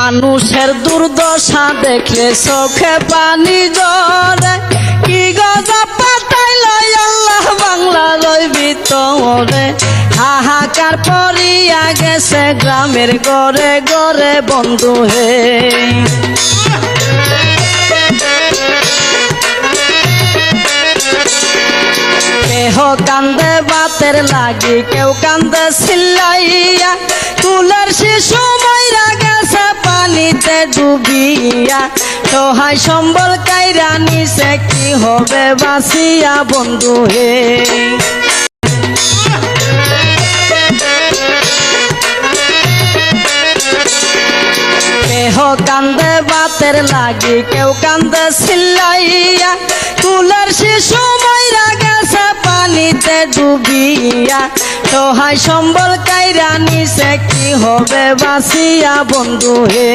মানুষের দুর্দশা দেখলে চোখে পানি ঝরে কি গজব পাঠাইল আল্লাহ বাংলার ওই ভিতরে হাহাকার পড়িয়া গেছে গ্রামের ঘরে ঘরে বন্ধু হে কেহ কান্দে বাতের লাগি কেউ কান্দে চিল্লাইয়া কুলের শিশু মইরা গেছে পানিতে ডুবিয়া সহায় সম্বল কাইরা নিছে কি হবে বাঁচিয়া বন্ধু হে কেহ কান্দে বাতের লাগি কেউ কান্দে চিল্লাইয়া কুলের শিশু মইরা গেছে পানিতে ডুবিয়া সহায় সম্বল কাইরা নিছে কি হবে বাঁচিয়া বন্ধু হে